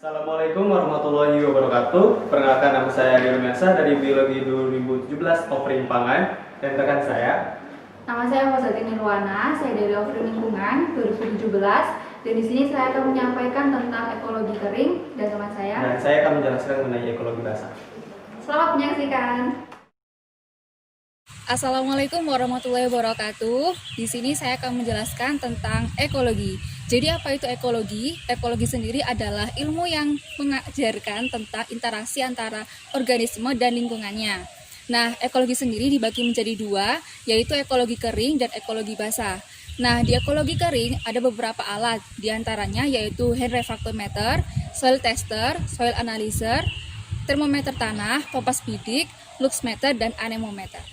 Assalamualaikum warahmatullahi wabarakatuh. Perkenalkan, nama saya Adi Rumiasa dari Biologi 2017 Ofrim Pangan, dan rekan saya. Nama saya Fazati Nirwana, saya dari Ofrim Lingkungan 2017, dan di sini saya akan menyampaikan tentang ekologi kering, dan teman saya. Dan saya akan menjelaskan mengenai ekologi basah. Selamat menyaksikan. Assalamualaikum warahmatullahi wabarakatuh. Di sini saya akan menjelaskan tentang ekologi. Jadi apa itu ekologi? Ekologi sendiri adalah ilmu yang mengajarkan tentang interaksi antara organisme dan lingkungannya. Nah, ekologi sendiri dibagi menjadi dua, yaitu ekologi kering dan ekologi basah. Nah, di ekologi kering ada beberapa alat, diantaranya yaitu hand refractometer, soil tester, soil analyzer, termometer tanah, kompas bidik, luxmeter, dan anemometer.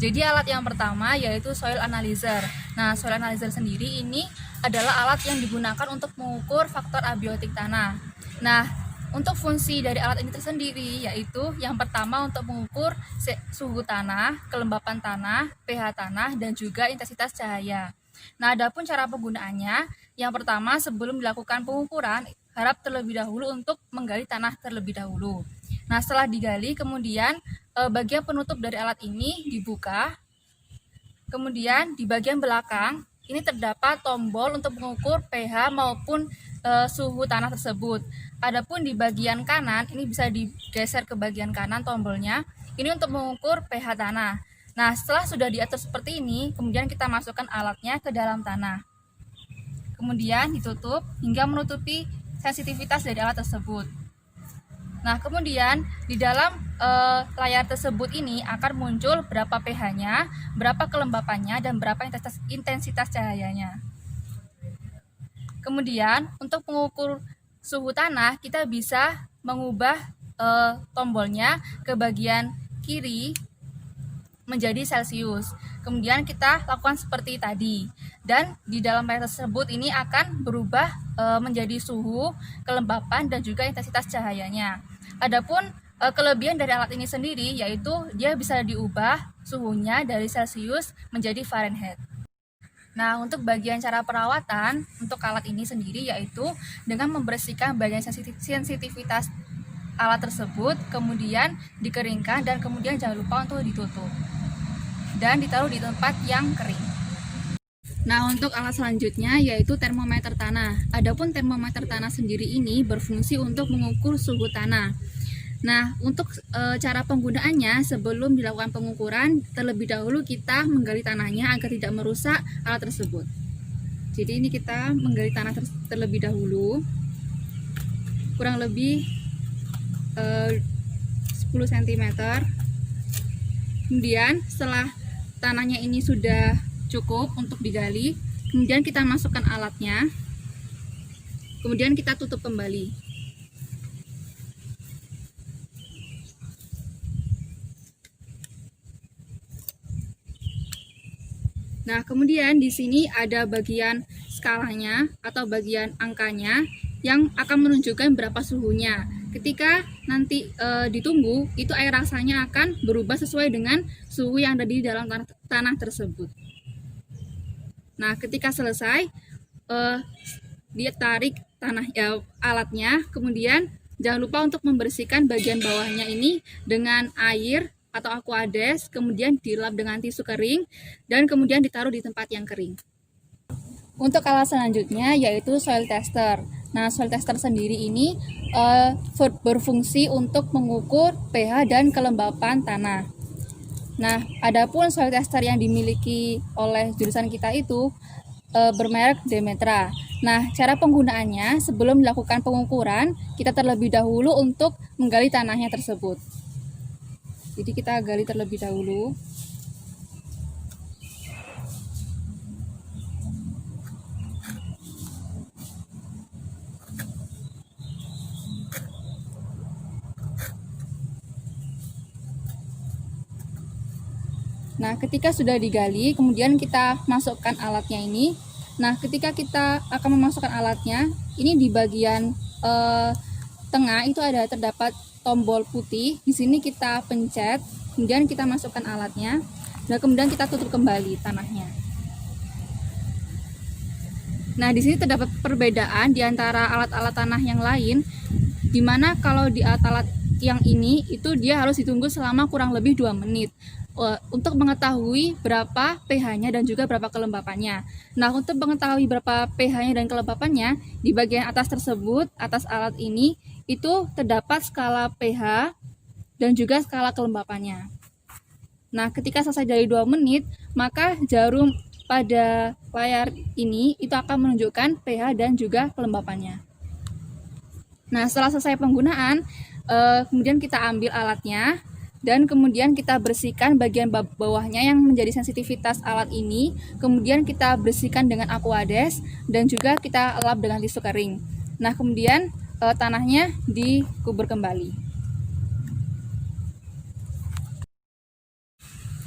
Jadi alat yang pertama yaitu soil analyzer. Nah, soil analyzer sendiri ini adalah alat yang digunakan untuk mengukur faktor abiotik tanah. Nah, untuk fungsi dari alat ini tersendiri yaitu yang pertama untuk mengukur suhu tanah, kelembapan tanah, pH tanah, dan juga intensitas cahaya. Nah, adapun cara penggunaannya, yang pertama sebelum dilakukan pengukuran, harap terlebih dahulu untuk menggali tanah terlebih dahulu. Nah, setelah digali, kemudian bagian penutup dari alat ini dibuka. Kemudian di bagian belakang ini terdapat tombol untuk mengukur pH maupun suhu tanah tersebut. Adapun di bagian kanan ini bisa digeser ke bagian kanan tombolnya. Ini untuk mengukur pH tanah. Nah, setelah sudah diatur seperti ini, kemudian kita masukkan alatnya ke dalam tanah. Kemudian ditutup hingga menutupi sensitivitas dari alat tersebut. Nah, kemudian di dalam layar tersebut ini akan muncul berapa pH-nya, berapa kelembapannya, dan berapa intensitas cahayanya. Kemudian untuk mengukur suhu tanah, kita bisa mengubah tombolnya ke bagian kiri menjadi Celcius. Kemudian kita lakukan seperti tadi. Dan di dalam layar tersebut ini akan berubah menjadi suhu, kelembapan, dan juga intensitas cahayanya. Adapun kelebihan dari alat ini sendiri yaitu dia bisa diubah suhunya dari Celcius menjadi Fahrenheit. Nah, untuk bagian cara perawatan untuk alat ini sendiri yaitu dengan membersihkan bagian sensitivitas alat tersebut, kemudian dikeringkan, dan kemudian jangan lupa untuk ditutup dan ditaruh di tempat yang kering. Nah, untuk alat selanjutnya yaitu termometer tanah. Adapun termometer tanah sendiri ini berfungsi untuk mengukur suhu tanah. Nah, untuk cara penggunaannya sebelum dilakukan pengukuran, terlebih dahulu kita menggali tanahnya agar tidak merusak alat tersebut. Jadi ini kita menggali tanah terlebih dahulu, kurang lebih 10 cm. Kemudian setelah tanahnya ini sudah cukup untuk digali, kemudian kita masukkan alatnya, kemudian kita tutup kembali. Nah, kemudian di sini ada bagian skalanya atau bagian angkanya yang akan menunjukkan berapa suhunya. Ketika nanti ditunggu, itu air rasanya akan berubah sesuai dengan suhu yang ada di dalam tanah tersebut. Nah, ketika selesai, dia tarik alatnya, kemudian jangan lupa untuk membersihkan bagian bawahnya ini dengan air atau aquades, kemudian dilap dengan tisu kering, dan kemudian ditaruh di tempat yang kering. Untuk alat selanjutnya yaitu soil tester. Nah, soil tester sendiri ini berfungsi untuk mengukur pH dan kelembapan tanah. Nah, adapun soil tester yang dimiliki oleh jurusan kita itu bermerek Demetra. Nah, cara penggunaannya sebelum dilakukan pengukuran, kita terlebih dahulu untuk menggali tanahnya tersebut. Jadi kita gali terlebih dahulu. Nah, ketika sudah digali, kemudian kita masukkan alatnya ini. Nah, ketika kita akan memasukkan alatnya, ini di bagian tengah itu terdapat tombol putih. Di sini kita pencet, kemudian kita masukkan alatnya, dan kemudian kita tutup kembali tanahnya. Nah, di sini terdapat perbedaan di antara alat-alat tanah yang lain, di mana kalau di alat-alat yang ini itu dia harus ditunggu selama kurang lebih 2 menit untuk mengetahui berapa pH-nya dan juga berapa kelembapannya. Nah, untuk mengetahui berapa pH-nya dan kelembapannya, di bagian atas tersebut, atas alat ini, itu terdapat skala pH dan juga skala kelembapannya. Nah, ketika selesai dari 2 menit, maka jarum pada layar ini itu akan menunjukkan pH dan juga kelembapannya. Nah, setelah selesai penggunaan, kemudian kita ambil alatnya dan kemudian kita bersihkan bagian bawahnya yang menjadi sensitivitas alat ini. Kemudian kita bersihkan dengan Aquades dan juga kita lap dengan tisu kering. Nah, kemudian tanahnya dikubur kembali.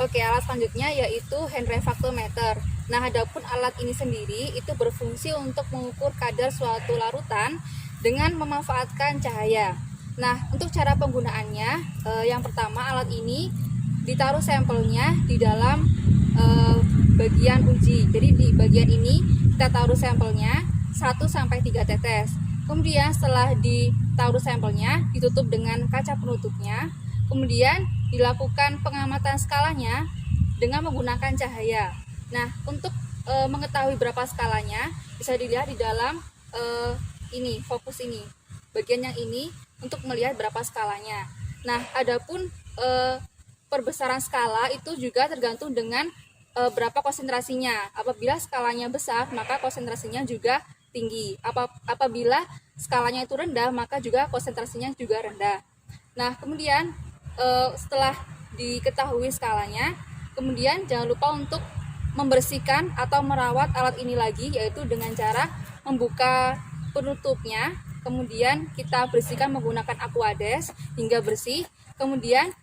Oke, alat selanjutnya yaitu hand refractometer. Nah, adapun alat ini sendiri itu berfungsi untuk mengukur kadar suatu larutan dengan memanfaatkan cahaya. Nah, untuk cara penggunaannya, yang pertama alat ini ditaruh sampelnya di dalam bagian uji. Jadi di bagian ini kita taruh sampelnya 1-3 tetes. Kemudian setelah ditaruh sampelnya, ditutup dengan kaca penutupnya. Kemudian dilakukan pengamatan skalanya dengan menggunakan cahaya. Nah, untuk mengetahui berapa skalanya bisa dilihat di dalam ini, fokus ini, bagian yang ini untuk melihat berapa skalanya. Nah, adapun perbesaran skala itu juga tergantung dengan berapa konsentrasinya. Apabila skalanya besar, maka konsentrasinya juga tinggi. Apabila skalanya itu rendah, maka juga konsentrasinya juga rendah. Nah, kemudian setelah diketahui skalanya, kemudian jangan lupa untuk membersihkan atau merawat alat ini lagi, yaitu dengan cara membuka penutupnya, kemudian kita bersihkan menggunakan Aquades hingga bersih, kemudian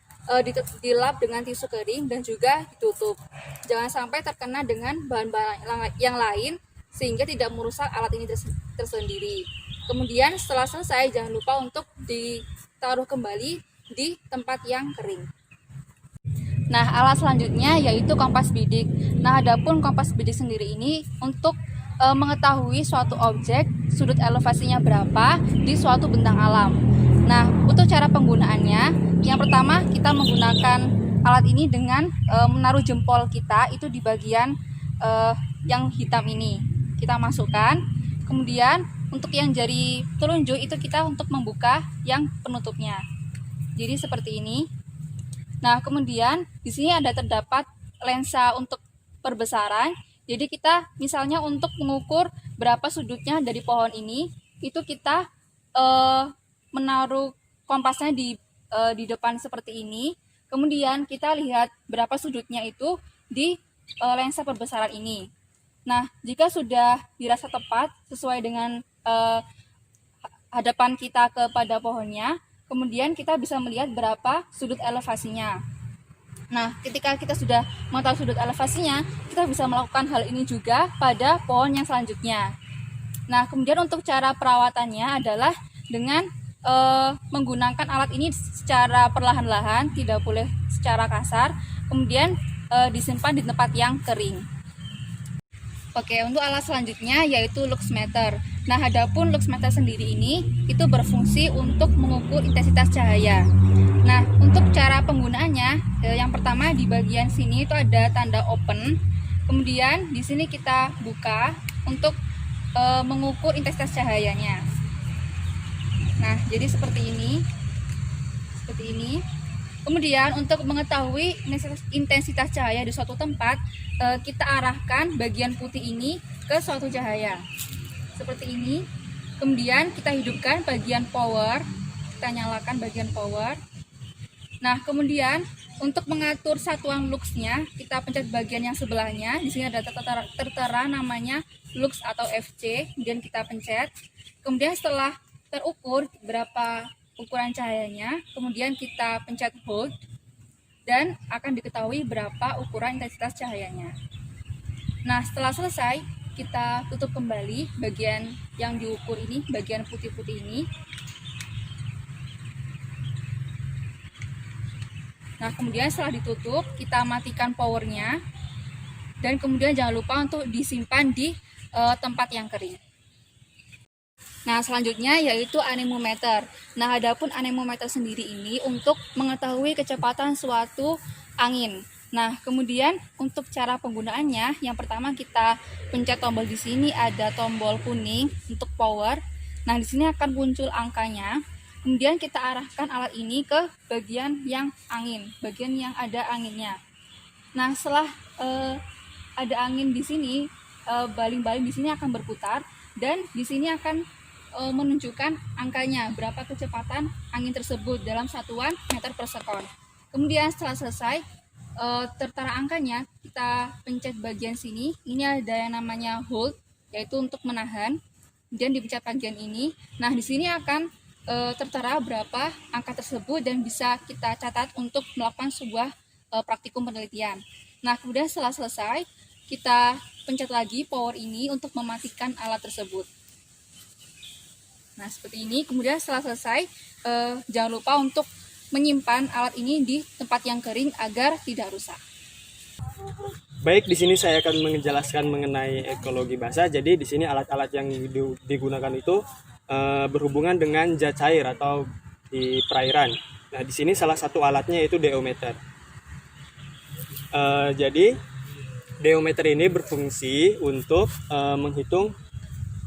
dilap dengan tisu kering dan juga ditutup. Jangan sampai terkena dengan bahan-bahan yang lain sehingga tidak merusak alat ini tersendiri. Kemudian setelah selesai, jangan lupa untuk ditaruh kembali di tempat yang kering. Nah, alat selanjutnya yaitu kompas bidik. Nah, adapun kompas bidik sendiri ini untuk mengetahui suatu objek sudut elevasinya berapa di suatu bentang alam. Nah, untuk cara penggunaannya, yang pertama kita menggunakan alat ini dengan menaruh jempol kita itu di bagian yang hitam ini. Kita masukkan. Kemudian untuk yang jari telunjuk itu kita untuk membuka yang penutupnya. Jadi seperti ini. Nah, kemudian di sini ada terdapat lensa untuk perbesaran. Jadi kita misalnya untuk mengukur berapa sudutnya dari pohon ini, itu kita menaruh kompasnya di depan seperti ini. Kemudian kita lihat berapa sudutnya itu di lensa perbesaran ini. Nah, jika sudah dirasa tepat sesuai dengan hadapan kita kepada pohonnya, kemudian kita bisa melihat berapa sudut elevasinya. Nah, ketika kita sudah mengetahui sudut elevasinya, kita bisa melakukan hal ini juga pada pohon yang selanjutnya. Nah, kemudian untuk cara perawatannya adalah dengan menggunakan alat ini secara perlahan-lahan, tidak boleh secara kasar, kemudian disimpan di tempat yang kering. Oke, untuk alat selanjutnya yaitu luxmeter. Nah, adapun luxmeter sendiri ini itu berfungsi untuk mengukur intensitas cahaya. Nah, untuk cara penggunaannya, yang pertama di bagian sini itu ada tanda open. Kemudian di sini kita buka untuk mengukur intensitas cahayanya. Nah, jadi seperti ini. Seperti ini. Kemudian untuk mengetahui intensitas cahaya di suatu tempat, kita arahkan bagian putih ini ke suatu cahaya. Seperti ini. Kemudian kita hidupkan bagian power. Kita nyalakan bagian power. Nah, kemudian untuk mengatur satuan luxnya, kita pencet bagian yang sebelahnya. Di sini ada tertera namanya lux atau FC. Kemudian kita pencet. Kemudian setelah terukur berapa ukuran cahayanya, kemudian kita pencet hold dan akan diketahui berapa ukuran intensitas cahayanya. Nah, setelah selesai, kita tutup kembali bagian yang diukur ini, bagian putih-putih ini. Nah, kemudian setelah ditutup, kita matikan powernya dan kemudian jangan lupa untuk disimpan di tempat yang kering. Nah, selanjutnya yaitu anemometer. Nah, adapun anemometer sendiri ini untuk mengetahui kecepatan suatu angin. Nah, kemudian untuk cara penggunaannya, yang pertama kita pencet tombol di sini, ada tombol kuning untuk power. Nah, di sini akan muncul angkanya. Kemudian kita arahkan alat ini ke bagian yang angin, bagian yang ada anginnya. Nah, setelah ada angin di sini, baling-baling di sini akan berputar dan di sini akan menunjukkan angkanya, berapa kecepatan angin tersebut dalam satuan meter per sekon. Kemudian setelah selesai tertara angkanya, kita pencet bagian sini. Ini ada yang namanya hold, yaitu untuk menahan. Kemudian dipencet bagian ini. Nah, di sini akan tertara berapa angka tersebut dan bisa kita catat untuk melakukan sebuah praktikum penelitian. Nah, kemudian setelah selesai, kita pencet lagi power ini untuk mematikan alat tersebut. Nah, seperti ini. Kemudian setelah selesai, jangan lupa untuk menyimpan alat ini di tempat yang kering agar tidak rusak. Baik, di sini saya akan menjelaskan mengenai ekologi basah. Jadi di sini alat-alat yang digunakan itu berhubungan dengan zat cair atau di perairan. Nah, di sini salah satu alatnya yaitu deometer. Jadi deometer ini berfungsi untuk menghitung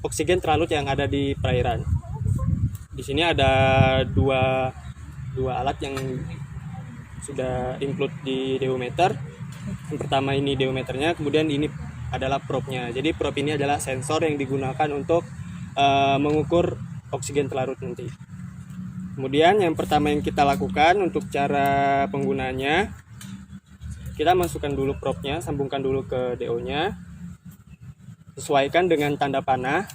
oksigen terlarut yang ada di perairan. Di sini ada dua alat yang sudah include di deometer. Yang pertama ini deometernya, kemudian ini adalah probe-nya. Jadi probe ini adalah sensor yang digunakan untuk mengukur oksigen terlarut nanti. Kemudian yang pertama yang kita lakukan untuk cara penggunaannya, kita masukkan dulu probe-nya, sambungkan dulu ke DO-nya, sesuaikan dengan tanda panah.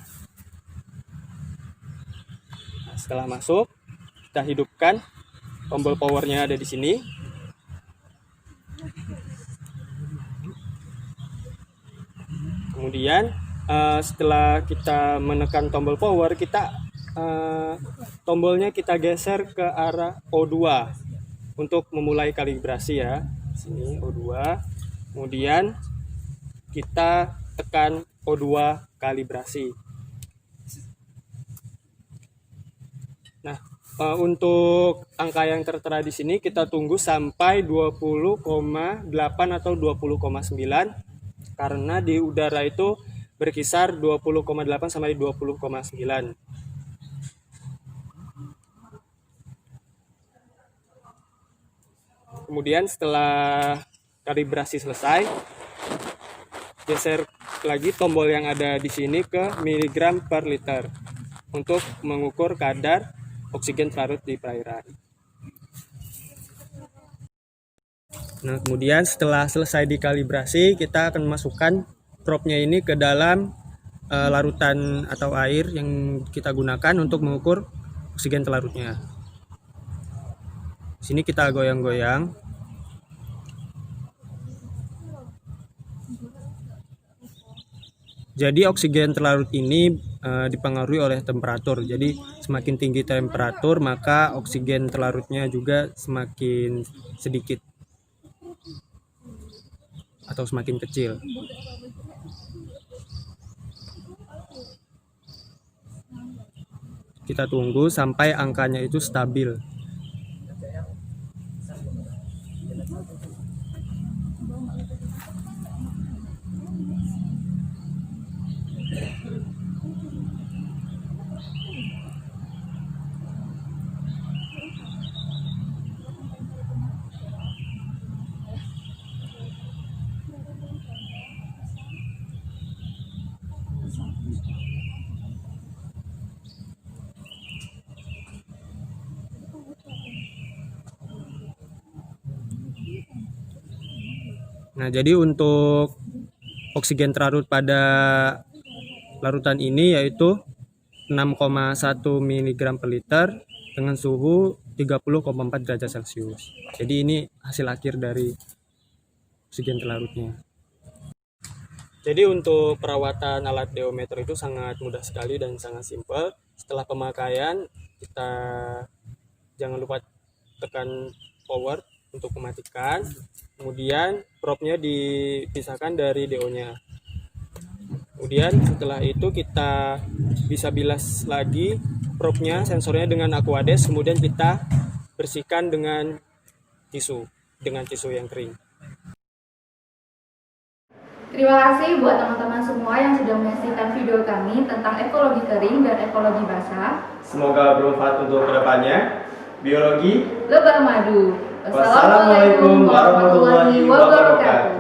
Nah, setelah masuk, kita hidupkan tombol powernya ada di sini. Kemudian setelah kita menekan tombol power, tombolnya kita geser ke arah O2 untuk memulai kalibrasi ya. Sini O2. Kemudian kita tekan O2 kalibrasi. Nah, untuk angka yang tertera di sini kita tunggu sampai 20,8 atau 20,9 karena di udara itu berkisar 20,8 sampai 20,9. Kemudian setelah kalibrasi selesai, geser lagi tombol yang ada di sini ke miligram per liter untuk mengukur kadar oksigen terlarut di perairan. Nah, kemudian setelah selesai dikalibrasi, kita akan masukkan probe-nya ini ke dalam larutan atau air yang kita gunakan untuk mengukur oksigen terlarutnya. Sini kita goyang-goyang. Jadi oksigen terlarut ini dipengaruhi oleh temperatur. Jadi semakin tinggi temperatur, maka oksigen terlarutnya juga semakin sedikit atau semakin kecil. Kita tunggu sampai angkanya itu stabil. Nah, jadi untuk oksigen terlarut pada larutan ini yaitu 6,1 mg per liter dengan suhu 30,4 derajat Celcius. Jadi ini hasil akhir dari oksigen terlarutnya. Jadi untuk perawatan alat deometer itu sangat mudah sekali dan sangat simpel. Setelah pemakaian, kita jangan lupa tekan power untuk mematikan. Kemudian probe-nya dipisahkan dari DO-nya. Kemudian setelah itu kita bisa bilas lagi probe-nya, sensornya dengan Aquades, kemudian kita bersihkan dengan tisu yang kering. Terima kasih buat teman-teman semua yang sudah menyaksikan video kami tentang ekologi kering dan ekologi basah. Semoga bermanfaat untuk kedepannya. Biologi Lebah madu. Wassalamualaikum warahmatullahi wabarakatuh.